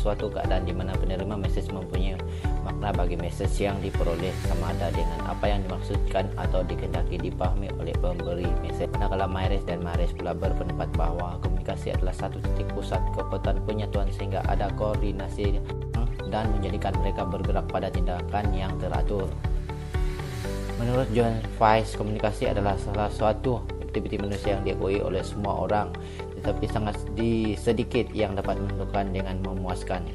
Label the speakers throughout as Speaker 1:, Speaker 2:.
Speaker 1: suatu keadaan di mana penerima mesej mempunyai makna bagi mesej yang diperoleh sama ada dengan apa yang dimaksudkan atau dikehendaki dipahami oleh pemberi mesej. Manakala Myers dan Myers pula berpendapat bahwa komunikasi adalah satu titik pusat kekuatan penyatuan sehingga ada koordinasi dan menjadikan mereka bergerak pada tindakan yang teratur. Menurut John Weiss, komunikasi adalah salah suatu aktiviti manusia yang diakui oleh semua orang, tetapi sangat sedikit yang dapat menentukan dengan memuaskan.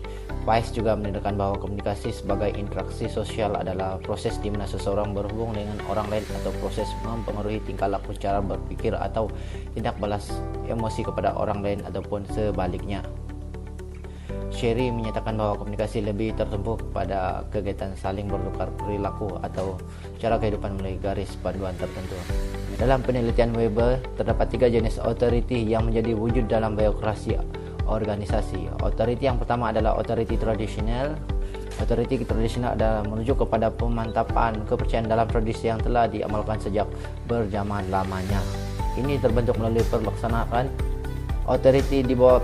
Speaker 1: Weiss juga menandakan bahwa komunikasi sebagai interaksi sosial adalah proses di mana seseorang berhubung dengan orang lain atau proses mempengaruhi tingkah laku, cara berpikir atau tindak balas emosi kepada orang lain ataupun sebaliknya. Sherry menyatakan bahwa komunikasi lebih tertumpu pada kegiatan saling bertukar perilaku atau cara kehidupan melalui garis panduan tertentu. Dalam penelitian Weber, terdapat 3 jenis authority yang menjadi wujud dalam biokrasi organisasi. Authority yang pertama adalah authority tradisional. Authority tradisional adalah merujuk kepada pemantapan kepercayaan dalam tradisi yang telah diamalkan sejak berjaman lamanya. Ini terbentuk melalui pelaksanaan authority di bawah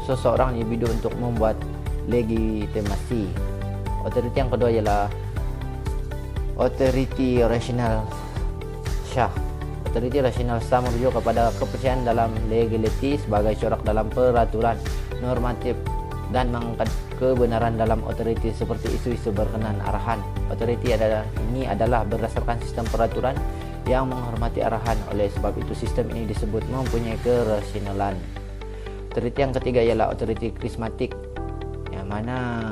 Speaker 1: seseorang individu untuk membuat legitimasi. Authority yang kedua ialah authority rational Shah. Authority rational Shah merujuk kepada kepercayaan dalam legality sebagai corak dalam peraturan normatif dan mengangkat kebenaran dalam authority seperti isu-isu berkenan arahan. Authority adalah berdasarkan sistem peraturan yang menghormati arahan. Oleh sebab itu sistem ini disebut mempunyai kerasionalan. Authority yang ketiga ialah authority krismatik, yang mana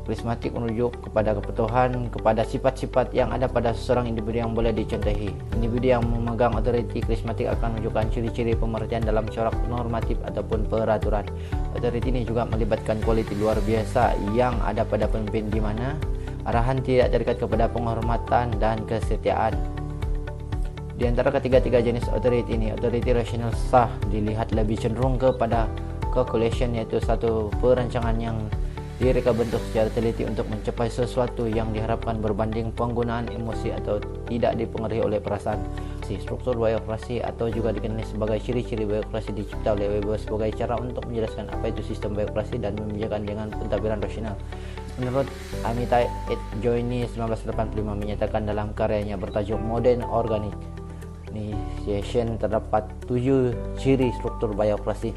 Speaker 1: krismatik merujuk kepada kebutuhan kepada sifat-sifat yang ada pada seseorang individu yang boleh dicontohi. Individu yang memegang authority krismatik akan menunjukkan ciri-ciri pengertian dalam corak normatif ataupun peraturan. Authority ini juga melibatkan kualiti luar biasa yang ada pada pemimpin di mana arahan tidak terikat kepada penghormatan dan kesetiaan. Di antara ketiga-tiga jenis authority ini, authority rational Shah dilihat lebih cenderung kepada calculation, iaitu satu perancangan yang direka bentuk secara teliti untuk mencapai sesuatu yang diharapkan berbanding penggunaan emosi atau tidak dipengaruhi oleh perasaan. Struktur biokrasi atau juga dikenali sebagai ciri-ciri biokrasi dicipta oleh Weber sebagai cara untuk menjelaskan apa itu sistem biokrasi dan membedakan dengan pentadbiran rasional. Menurut Amitai et Joini 1985 menyatakan dalam karyanya bertajuk Modern Organization terdapat 7 ciri struktur biokrasi.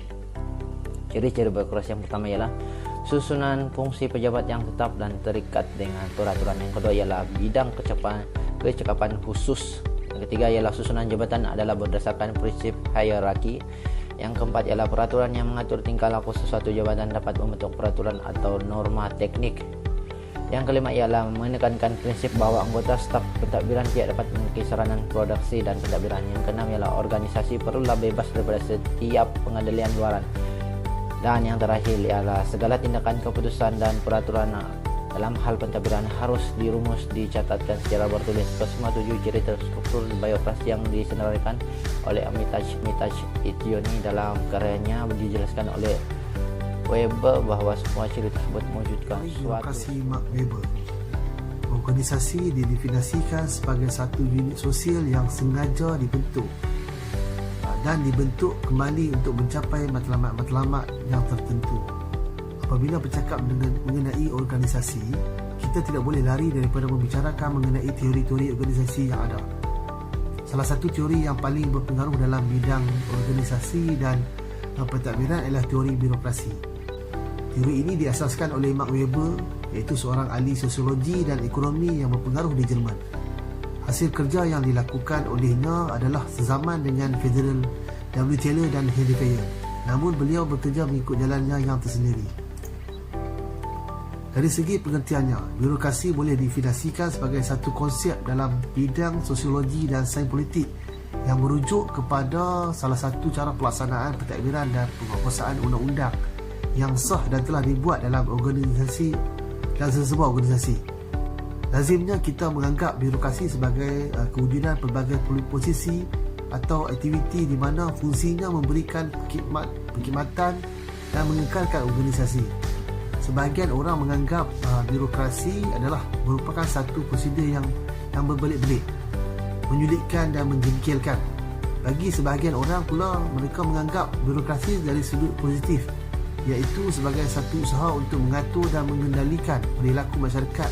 Speaker 1: Ciri-ciri biokrasi yang pertama ialah susunan fungsi pejabat yang tetap dan terikat dengan peraturan. Yang kedua ialah bidang kecakapan khusus. Yang ketiga ialah susunan jabatan adalah berdasarkan prinsip hierarki. Yang keempat ialah peraturan yang mengatur tingkah laku sesuatu jabatan dapat membentuk peraturan atau norma teknik. Yang kelima ialah menekankan prinsip bahwa anggota staf pentadbiran tidak dapat memiliki saranan produksi dan pentadbiran. Yang keenam ialah organisasi perlulah bebas daripada setiap pengendalian luaran. Dan yang terakhir ialah segala tindakan, keputusan dan peraturan dalam hal pentadbiran harus dirumus, dicatatkan secara bertulis. Semua 7 ciri terstruktur biokrasi yang disenaraikan oleh Amitai et Joini dalam karyanya dijelaskan oleh Weber bahwa semua ciri tersebut mewujudkan
Speaker 2: biokrasi Mark Weber. Organisasi didefinisikan sebagai satu unit sosial yang sengaja dibentuk dan dibentuk kembali untuk mencapai matlamat-matlamat yang tertentu. Apabila bercakap mengenai organisasi, kita tidak boleh lari daripada membicarakan mengenai teori-teori organisasi yang ada. Salah satu teori yang paling berpengaruh dalam bidang organisasi dan pentadbiran ialah teori birokrasi. Teori ini diasaskan oleh Mark Weber, iaitu seorang ahli sosiologi dan ekonomi yang berpengaruh di Jerman. Hasil kerja yang dilakukan olehnya adalah sezaman dengan Federal, W. Taylor dan Henry Fayol. Namun beliau bekerja mengikut jalannya yang tersendiri. Dari segi pengertiannya, birokrasi boleh didefinisikan sebagai satu konsep dalam bidang sosiologi dan sains politik yang merujuk kepada salah satu cara pelaksanaan pentadbiran dan penguasaan undang-undang yang sah dan telah dibuat dalam organisasi dan sesebuah organisasi. Lazimnya kita menganggap birokrasi sebagai kewujudan pelbagai posisi atau aktiviti di mana fungsinya memberikan perkhidmatan dan mengekalkan organisasi. Sebahagian orang menganggap birokrasi adalah merupakan satu prosedur yang berbelit-belit, menyulitkan dan menjengkelkan. Bagi sebahagian orang pula, mereka menganggap birokrasi dari sudut positif, iaitu sebagai satu usaha untuk mengatur dan mengendalikan perilaku masyarakat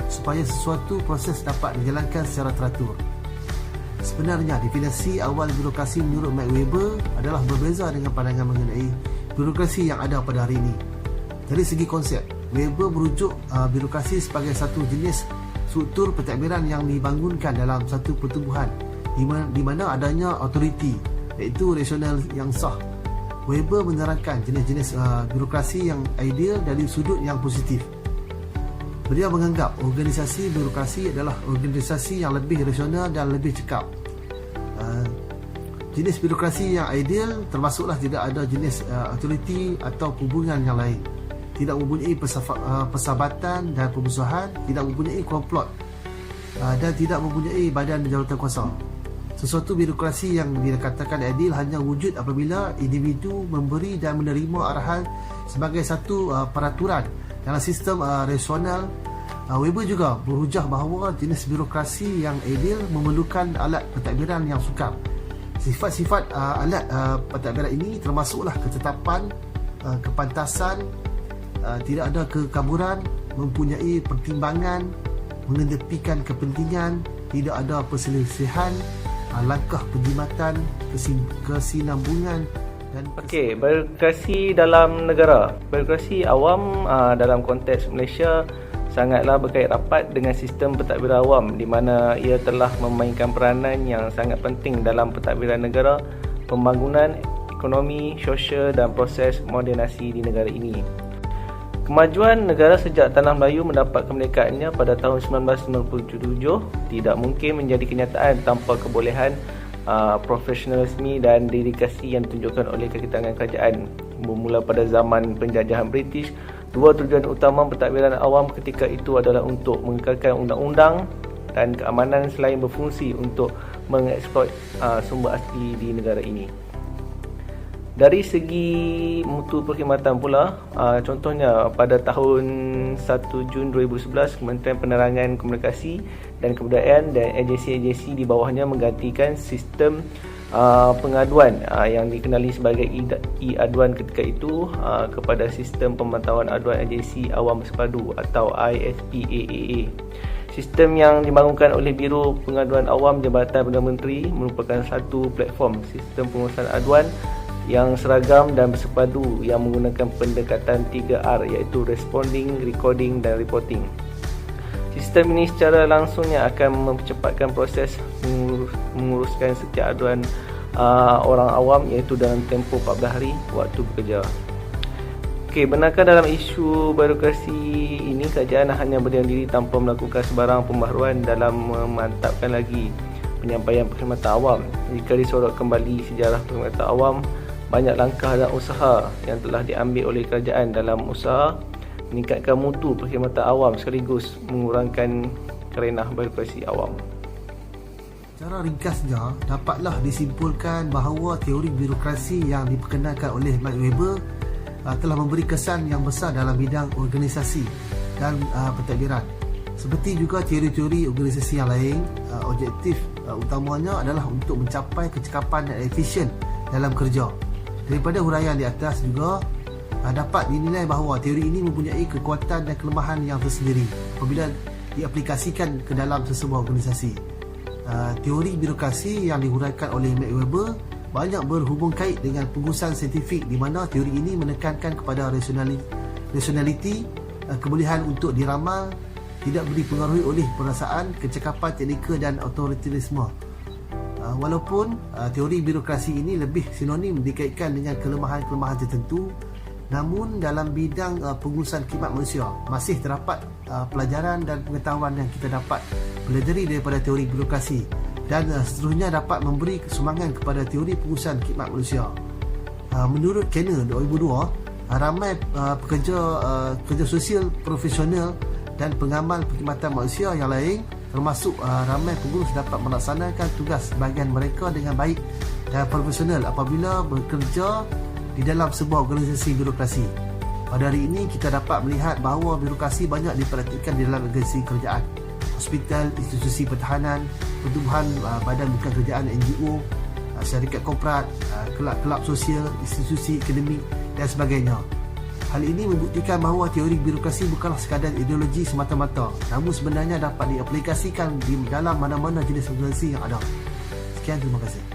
Speaker 2: supaya sesuatu proses dapat dijalankan secara teratur. Sebenarnya, definisi awal birokrasi menurut Max Weber adalah berbeza dengan pandangan mengenai birokrasi yang ada pada hari ini. Dari segi konsep, Weber merujuk birokrasi sebagai satu jenis struktur pentadbiran yang dibangunkan dalam satu pertubuhan di mana adanya autoriti, iaitu rasional yang sah. Weber menerangkan jenis-jenis birokrasi yang ideal dari sudut yang positif. Beliau menganggap organisasi birokrasi adalah organisasi yang lebih rasional dan lebih cekap. Jenis birokrasi yang ideal termasuklah tidak ada jenis autoriti atau hubungan yang lain, tidak mempunyai persahabatan dan permusuhan, tidak mempunyai komplot, dan tidak mempunyai badan jawatan kuasa. Sesuatu birokrasi yang dikatakan adil hanya wujud apabila individu memberi dan menerima arahan sebagai satu peraturan dalam sistem rasional. Weber juga berhujah bahawa jenis birokrasi yang adil memerlukan alat pentadbiran yang sukar. Sifat-sifat alat pentadbiran ini termasuklah ketetapan, kepantasan, tidak ada kekaburan, mempunyai pertimbangan, mengedepikan kepentingan, tidak ada perselisihan, langkah penjimatan, kesinambungan dan
Speaker 3: Okey, birokrasi dalam negara. Birokrasi awam dalam konteks Malaysia sangatlah berkait rapat dengan sistem pentadbiran awam di mana ia telah memainkan peranan yang sangat penting dalam pentadbiran negara, pembangunan ekonomi, sosial dan proses modernasi di negara ini. Kemajuan negara sejak Tanah Melayu mendapat kemerdekaannya pada tahun 1997 tidak mungkin menjadi kenyataan tanpa kebolehan profesionalisme dan dedikasi yang ditunjukkan oleh kaki-tangan kerajaan. Bermula pada zaman penjajahan British, dua tujuan utama pentadbiran awam ketika itu adalah untuk mengekalkan undang-undang dan keamanan selain berfungsi untuk mengeksploit sumber asli di negara ini. Dari segi mutu perkhidmatan pula, contohnya pada tahun 1 Jun 2011, Kementerian Penerangan Komunikasi dan Kebudayaan dan agensi-agensi di bawahnya menggantikan sistem pengaduan yang dikenali sebagai e-aduan ketika itu kepada sistem pemantauan aduan agensi awam bersepadu atau ISPAAA. Sistem yang dibangunkan oleh Biro Pengaduan Awam Jabatan Perdana Menteri merupakan satu platform sistem pengurusan aduan yang seragam dan bersepadu yang menggunakan pendekatan 3R, iaitu responding, recording dan reporting. Sistem ini secara langsungnya akan mempercepatkan proses menguruskan setiap aduan orang awam, iaitu dalam tempoh 14 hari waktu bekerja. Okey, benarkah dalam isu birokrasi ini kerajaan hanya berdiam diri tanpa melakukan sebarang pembaharuan dalam memantapkan lagi penyampaian perkhidmatan awam? Jika disorot kembali sejarah perkhidmatan awam, banyak langkah dan usaha yang telah diambil oleh kerajaan dalam usaha meningkatkan mutu perkhidmatan awam sekaligus mengurangkan kerenah birokrasi awam.
Speaker 2: Secara ringkasnya, dapatlah disimpulkan bahawa teori birokrasi yang diperkenalkan oleh Max Weber telah memberi kesan yang besar dalam bidang organisasi dan pentadbiran. Seperti juga teori-teori organisasi yang lain, objektif utamanya adalah untuk mencapai kecekapan dan efisien dalam kerja. Daripada huraian di atas juga dapat dinilai bahawa teori ini mempunyai kekuatan dan kelemahan yang tersendiri apabila diaplikasikan ke dalam sesebuah organisasi. Teori birokrasi yang dihuraikan oleh Max Weber banyak berhubung kait dengan pengurusan saintifik di mana teori ini menekankan kepada rationality, kebolehan untuk diramal, tidak dipengaruhi oleh perasaan, kecekapan teknikal dan otoritarisme. Walaupun teori birokrasi ini lebih sinonim dikaitkan dengan kelemahan-kelemahan tertentu, namun dalam bidang pengurusan khidmat manusia masih terdapat pelajaran dan pengetahuan yang kita dapat pelajari daripada teori birokrasi dan seterusnya dapat memberi sumbangan kepada teori pengurusan khidmat manusia. Menurut Kenner 2002, ramai pekerja sosial profesional dan pengamal perkhidmatan manusia yang lain termasuk ramai pengurus dapat melaksanakan tugas bahagian mereka dengan baik dan profesional apabila bekerja di dalam sebuah organisasi birokrasi. Pada hari ini kita dapat melihat bahawa birokrasi banyak dipraktikkan di dalam organisasi kerajaan, hospital, institusi pertahanan, pertubuhan badan bukan kerajaan NGO, syarikat korporat, kelab-kelab sosial, institusi akademik dan sebagainya. Hal ini membuktikan bahawa teori birokrasi bukanlah sekadar ideologi semata-mata, namun sebenarnya dapat diaplikasikan di dalam mana-mana jenis organisasi yang ada. Sekian, terima kasih.